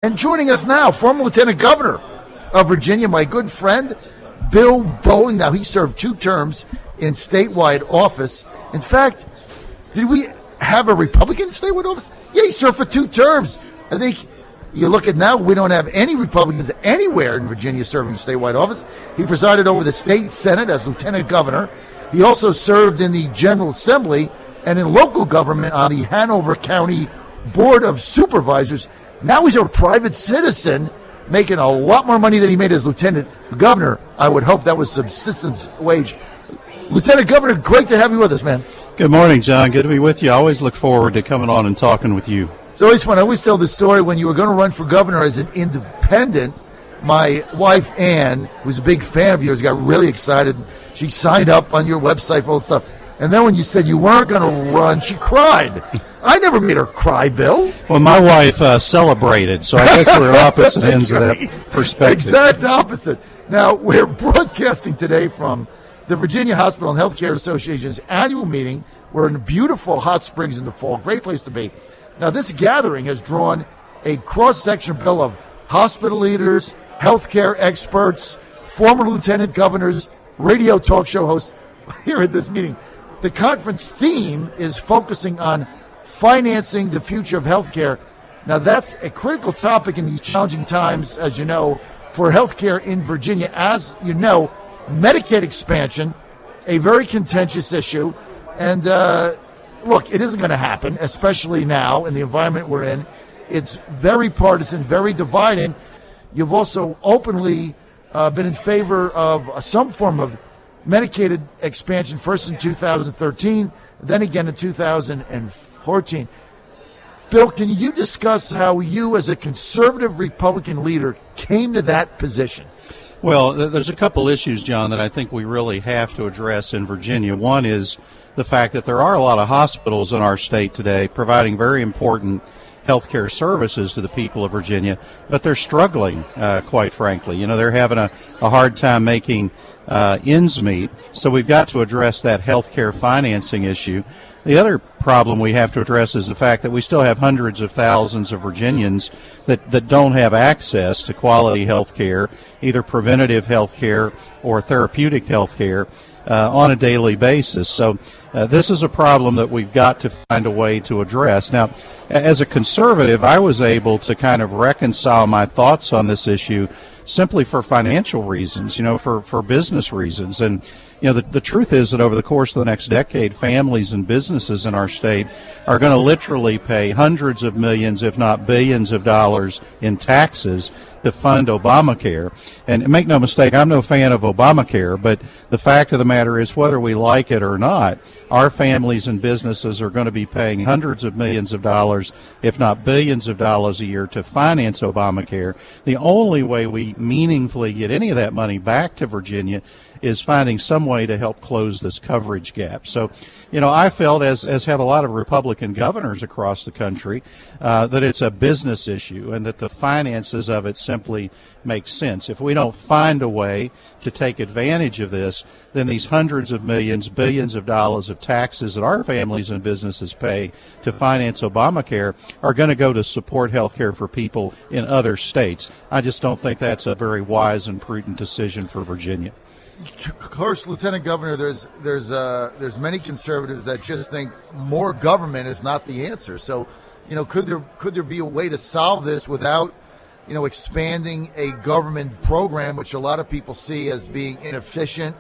And joining us now, former Lieutenant Governor of Virginia, my good friend, Bill Bolling. Now, he served 2 terms in statewide office. In fact, did we have a Republican statewide office? Yeah, he served for 2 terms. I think you look at now, we don't have any Republicans anywhere in Virginia serving statewide office. He presided over the state Senate as Lieutenant Governor. He also served in the General Assembly and in local government on the Hanover County Board of Supervisors. Now he's a private citizen making a lot more money than he made as Lieutenant Governor. I would hope that was subsistence wage. Lieutenant Governor, great to have you with us, man. Good morning, John. Good to be with you. I always look forward to coming on and talking with you. It's always fun. I always tell the story when you were going to run for governor as an independent. My wife, Ann, who's a big fan of yours, got really excited. She signed up on your website for all this stuff. And then when you said you weren't going to run, she cried. I never made her cry, Bill. Well, my wife celebrated, so I guess we're opposite ends of that perspective. Exact opposite. Now, we're broadcasting today from the Virginia Hospital and Healthcare Association's annual meeting. We're in beautiful Hot Springs in the fall. Great place to be. Now, this gathering has drawn a cross-section, Bill, of hospital leaders, healthcare experts, former lieutenant governors, radio talk show hosts here at this meeting. The conference theme is focusing on financing the future of healthcare. Now, that's a critical topic in these challenging times, as you know, for healthcare in Virginia. As you know, Medicaid expansion, a very contentious issue. And look, it isn't going to happen, especially now in the environment we're in. It's very partisan, very dividing. You've also openly been in favor of some form of Medicaid expansion, first in 2013, then again in 2014. Bill, can you discuss how you, as a conservative Republican leader, came to that position? Well, there's a couple issues, John, that I think we really have to address in Virginia. One is the fact that there are a lot of hospitals in our state today providing very important healthcare services to the people of Virginia, but they're struggling, quite frankly. You know, they're having a hard time making ends meet, so we've got to address that healthcare financing issue. The other problem we have to address is the fact that we still have hundreds of thousands of Virginians that don't have access to quality health care, either preventative health care or therapeutic health care, on a daily basis. So this is a problem that we've got to find a way to address. Now, as a conservative, I was able to kind of reconcile my thoughts on this issue simply for financial reasons, you know, for business reasons. And, you know, the truth is that over the course of the next decade, families and businesses in our state are going to literally pay hundreds of millions, if not billions of dollars in taxes to fund Obamacare. And make no mistake, I'm no fan of Obamacare, but the fact of the matter is, whether we like it or not, our families and businesses are going to be paying hundreds of millions of dollars, if not billions of dollars a year to finance Obamacare. The only way we meaningfully get any of that money back to Virginia is finding some way to help close this coverage gap. So, you know, I felt, as have a lot of Republican governors across the country, that it's a business issue and that the finances of it simply make sense. If we don't find a way to take advantage of this, then these hundreds of millions, billions of dollars of taxes that our families and businesses pay to finance Obamacare are going to go to support health care for people in other states. I just don't think that's a very wise and prudent decision for Virginia. Of course, Lieutenant Governor, there's many conservatives that just think more government is not the answer. So, you know, could there be a way to solve this without, you know, expanding a government program, which a lot of people see as being inefficient,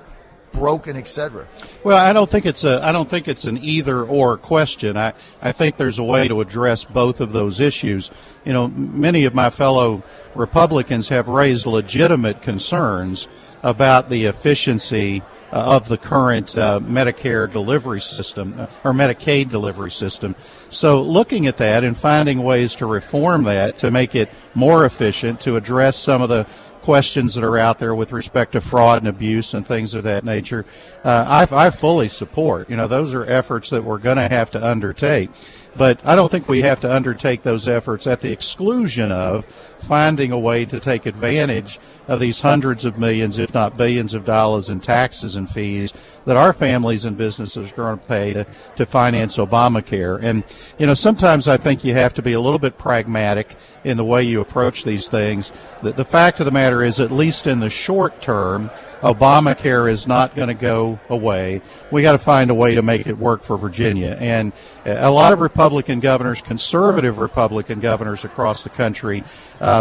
broken, etc.? Well, I don't think it's an either or question. I think there's a way to address both of those issues. You know, many of my fellow Republicans have raised legitimate concerns about the efficiency of the current Medicare delivery system or Medicaid delivery system. So looking at that and finding ways to reform that, to make it more efficient, to address some of the questions that are out there with respect to fraud and abuse and things of that nature, I fully support. You know, those are efforts that we're going to have to undertake. But I don't think we have to undertake those efforts at the exclusion of finding a way to take advantage of these hundreds of millions, if not billions of dollars in taxes and fees that our families and businesses are going to pay to finance Obamacare. And, sometimes I think you have to be a little bit pragmatic in the way you approach these things. The fact of the matter is, at least in the short term, Obamacare is not going to go away. We got to find a way to make it work for Virginia. And a lot of Republican governors, conservative Republican governors across the country,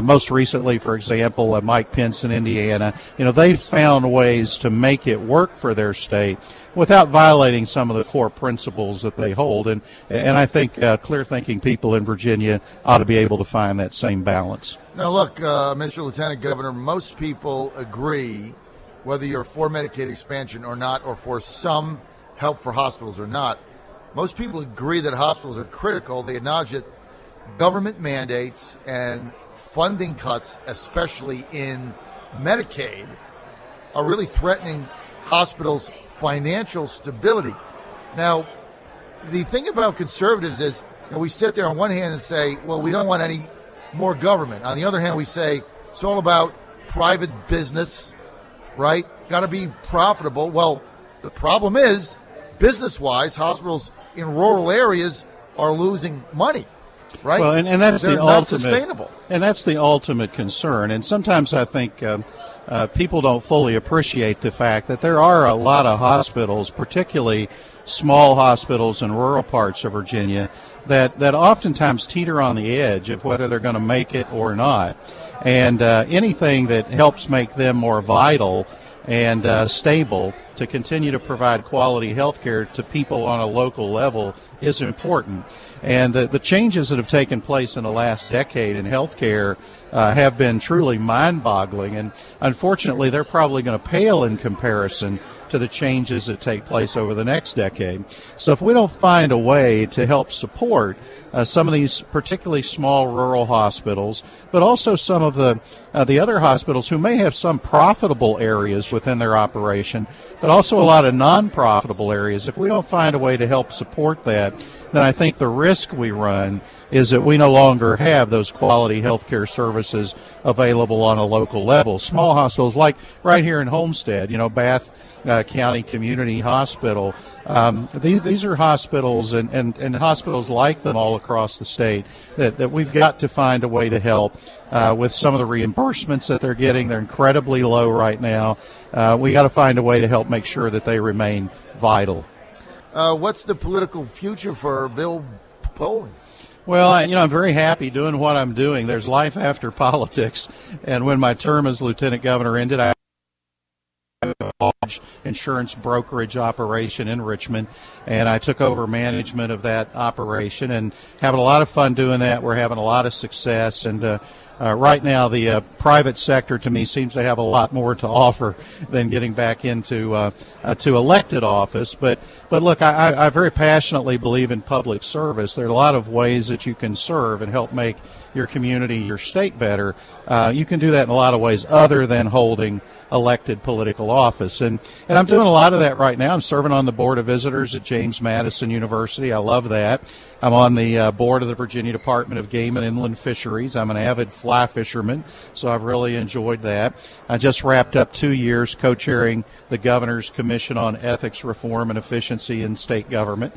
most recently, for example, Mike Pence in Indiana, they've found ways to make it work for their state without violating some of the core principles that they hold. And I think clear-thinking people in Virginia ought to be able to find that same balance. Now, look, Mr. Lieutenant Governor, most people agree, whether you're for Medicaid expansion or not, or for some help for hospitals or not, most people agree that hospitals are critical. They acknowledge that government mandates and funding cuts, especially in Medicaid, are really threatening hospitals' financial stability. Now, the thing about conservatives is, we sit there on one hand and say, well, we don't want any more government. On the other hand, we say it's all about private business, right? Got to be profitable. Well, the problem is, business-wise, hospitals in rural areas are losing money, right? Well, and that's They're the not ultimate, sustainable. And that's the ultimate concern. And sometimes I think people don't fully appreciate the fact that there are a lot of hospitals, particularly small hospitals in rural parts of Virginia, that oftentimes teeter on the edge of whether they're going to make it or not. And anything that helps make them more vital and stable to continue to provide quality health care to people on a local level is important. And the changes that have taken place in the last decade in health care have been truly mind-boggling. And unfortunately, they're probably going to pale in comparison to the changes that take place over the next decade. So if we don't find a way to help support some of these particularly small rural hospitals, but also some of the other hospitals who may have some profitable areas within their operation, but also a lot of non-profitable areas, if we don't find a way to help support that, then I think the risk we run is that we no longer have those quality health care services available on a local level. Small hospitals like right here in Homestead, Bath County Community Hospital. These are hospitals and hospitals like them all across the state that we've got to find a way to help with some of the reimbursements that they're getting. They're incredibly low right now. We got to find a way to help make sure that they remain vital. What's the political future for Bill Bolling? Well, I'm very happy doing what I'm doing. There's life after politics. And when my term as lieutenant governor ended, I insurance brokerage operation in Richmond, and I took over management of that operation and having a lot of fun doing that. We're having a lot of success, and right now the private sector to me seems to have a lot more to offer than getting back into to elected office. But look, I very passionately believe in public service. There are a lot of ways that you can serve and help make your community, your state better. You can do that in a lot of ways other than holding elected political office. And I'm doing a lot of that right now. I'm serving on the Board of Visitors at James Madison University. I love that. I'm on the board of the Virginia Department of Game and Inland Fisheries. I'm an avid fly fisherman, so I've really enjoyed that. I just wrapped up 2 years co-chairing the Governor's Commission on Ethics, Reform, and Efficiency in State Government.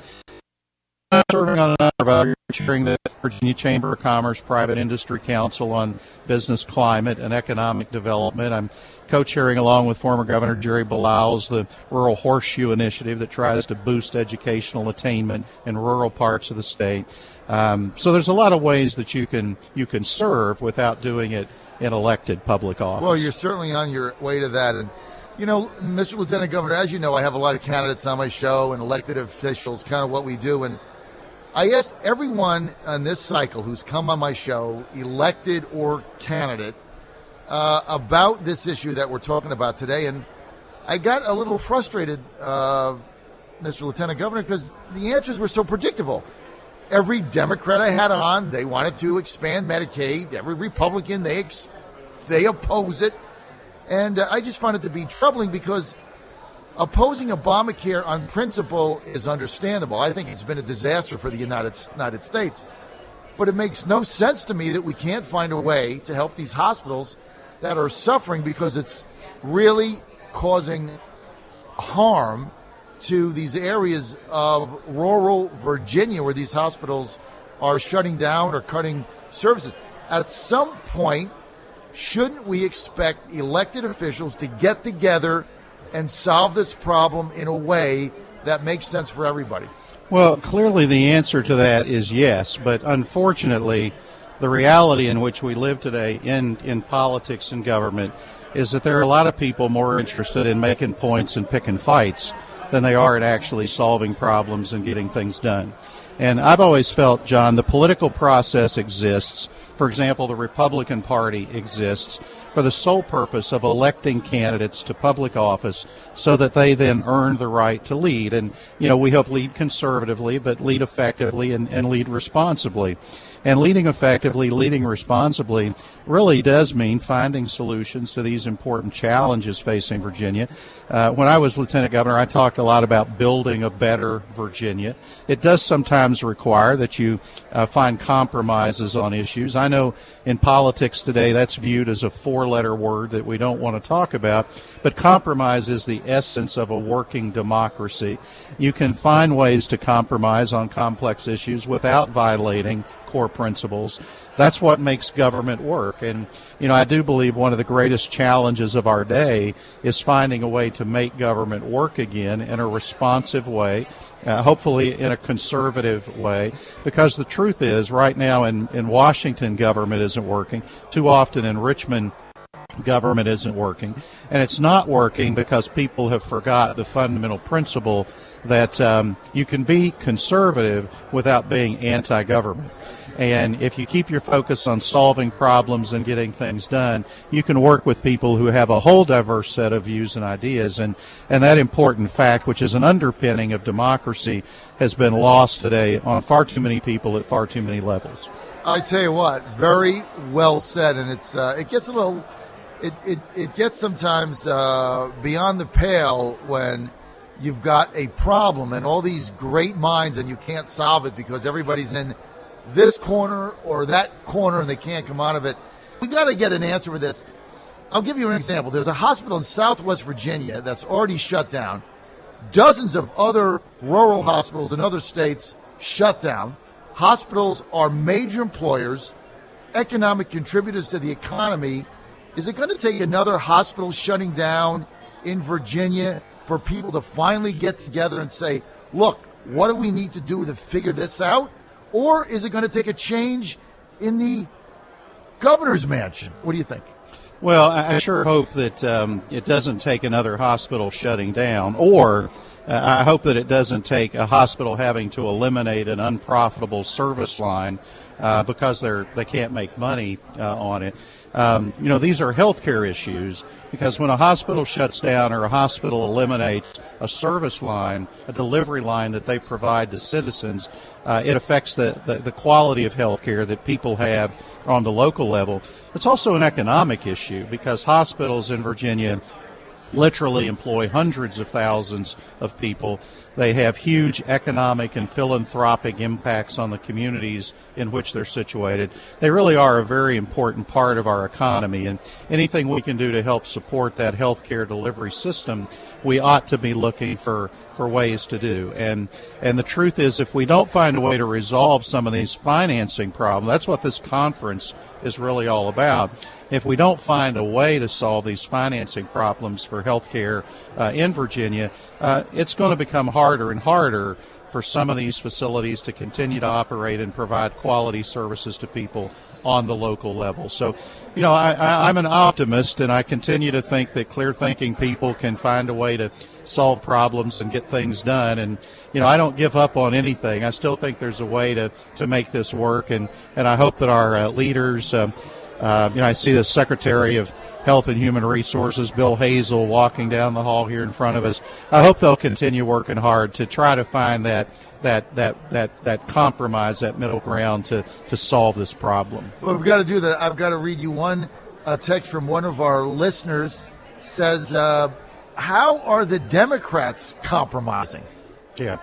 I'm serving on a number of other, chairing the Virginia Chamber of Commerce Private Industry Council on Business Climate and Economic Development. I'm co-chairing, along with former Governor Jerry Balaus, the Rural Horseshoe Initiative that tries to boost educational attainment in rural parts of the state. So there's a lot of ways that you can serve without doing it in elected public office. Well, you're certainly on your way to that. And, Mr. Lieutenant Governor, as you know, I have a lot of candidates on my show and elected officials, kind of what we do. And I asked everyone on this cycle who's come on my show, elected or candidate, about this issue that we're talking about today. And I got a little frustrated, Mr. Lieutenant Governor, because the answers were so predictable. Every Democrat I had on, they wanted to expand Medicaid. Every Republican, they oppose it. And I just find it to be troubling because opposing Obamacare on principle is understandable. I think it's been a disaster for the United States. But it makes no sense to me that we can't find a way to help these hospitals that are suffering because it's really causing harm to these areas of rural Virginia where these hospitals are shutting down or cutting services. At some point, shouldn't we expect elected officials to get together and solve this problem in a way that makes sense for everybody? Well, clearly the answer to that is yes, but unfortunately, the reality in which we live today in politics and government is that there are a lot of people more interested in making points and picking fights than they are in actually solving problems and getting things done. And I've always felt, John, the political process exists. For example, the Republican Party exists for the sole purpose of electing candidates to public office so that they then earn the right to lead. And, we hope lead conservatively, but lead effectively and lead responsibly. And leading effectively, leading responsibly really does mean finding solutions to these important challenges facing Virginia. When I was Lieutenant Governor, I talked a lot about building a better Virginia. It does sometimes require that you find compromises on issues. I know in politics today that's viewed as a four-letter word that we don't want to talk about, but compromise is the essence of a working democracy. You can find ways to compromise on complex issues without violating core principles. That's what makes government work. And, I do believe one of the greatest challenges of our day is finding a way to make government work again in a responsive way, hopefully in a conservative way, because the truth is right now in Washington, government isn't working. Too often in Richmond, government isn't working. And it's not working because people have forgot the fundamental principle that you can be conservative without being anti-government. And if you keep your focus on solving problems and getting things done, you can work with people who have a whole diverse set of views and ideas. And that important fact, which is an underpinning of democracy, has been lost today on far too many people at far too many levels. I tell you what, very well said. And it gets a little, it gets sometimes beyond the pale when you've got a problem and all these great minds and you can't solve it because everybody's in this corner or that corner and they can't come out of it. We got to get an answer for this. I'll give you an example. There's a hospital in Southwest Virginia that's already shut down. Dozens of other rural hospitals in other states shut down. Hospitals are major employers, economic contributors to the economy. Is it going to take another hospital shutting down in Virginia for people to finally get together and say, look, what do we need to do to figure this out? Or is it going to take a change in the governor's mansion? What do you think? Well, I sure hope that it doesn't take another hospital shutting down, or I hope that it doesn't take a hospital having to eliminate an unprofitable service line because they can't make money on it. These are healthcare issues because when a hospital shuts down or a hospital eliminates a service line, a delivery line that they provide to citizens, it affects the quality of healthcare that people have on the local level. It's also an economic issue because hospitals in Virginia literally employ hundreds of thousands of people. They have huge economic and philanthropic impacts on the communities in which they're situated. They really are a very important part of our economy, and anything we can do to help support that healthcare delivery system, we ought to be looking for ways to do. And the truth is, if we don't find a way to resolve some of these financing problems, that's what this conference is really all about. If we don't find a way to solve these financing problems for healthcare in Virginia, it's going to become harder and harder for some of these facilities to continue to operate and provide quality services to people on the local level. So, I'm an optimist, and I continue to think that clear-thinking people can find a way to solve problems and get things done. And, I don't give up on anything. I still think there's a way to make this work, and I hope that our leaders, I see the Secretary of Health and Human Resources, Bill Hazel, walking down the hall here in front of us. I hope they'll continue working hard to try to find that compromise, that middle ground to solve this problem. Well, we've got to do that. I've got to read you one text from one of our listeners. Says, how are the Democrats compromising? Yeah.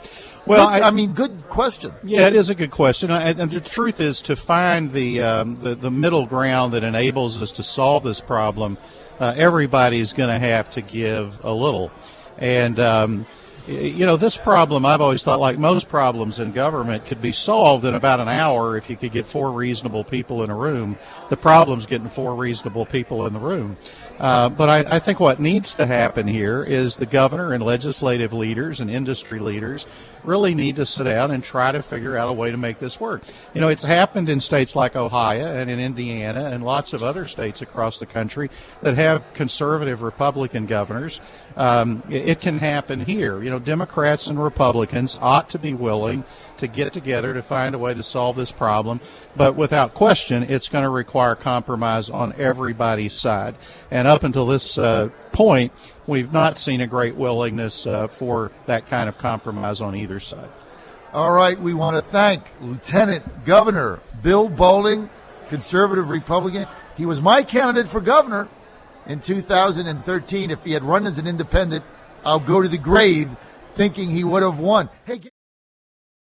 Well, I mean, good question. Yeah, it is a good question. And the truth is, to find the middle ground that enables us to solve this problem, everybody's going to have to give a little. And, this problem, I've always thought, like most problems in government, could be solved in about an hour if you could get 4 reasonable people in a room. The problem's getting 4 reasonable people in the room. But I think what needs to happen here is the governor and legislative leaders and industry leaders really need to sit down and try to figure out a way to make this work. It's happened in states like Ohio and in Indiana and lots of other states across the country that have conservative Republican governors. It can happen here. Democrats and Republicans ought to be willing to get together to find a way to solve this problem. But without question, it's going to require compromise on everybody's side. And up until this point, we've not seen a great willingness for that kind of compromise on either side. All right, we want to thank Lieutenant Governor Bill Bolling, conservative Republican. He was my candidate for governor in 2013. If he had run as an independent, I'll go to the grave thinking he would have won. Hey.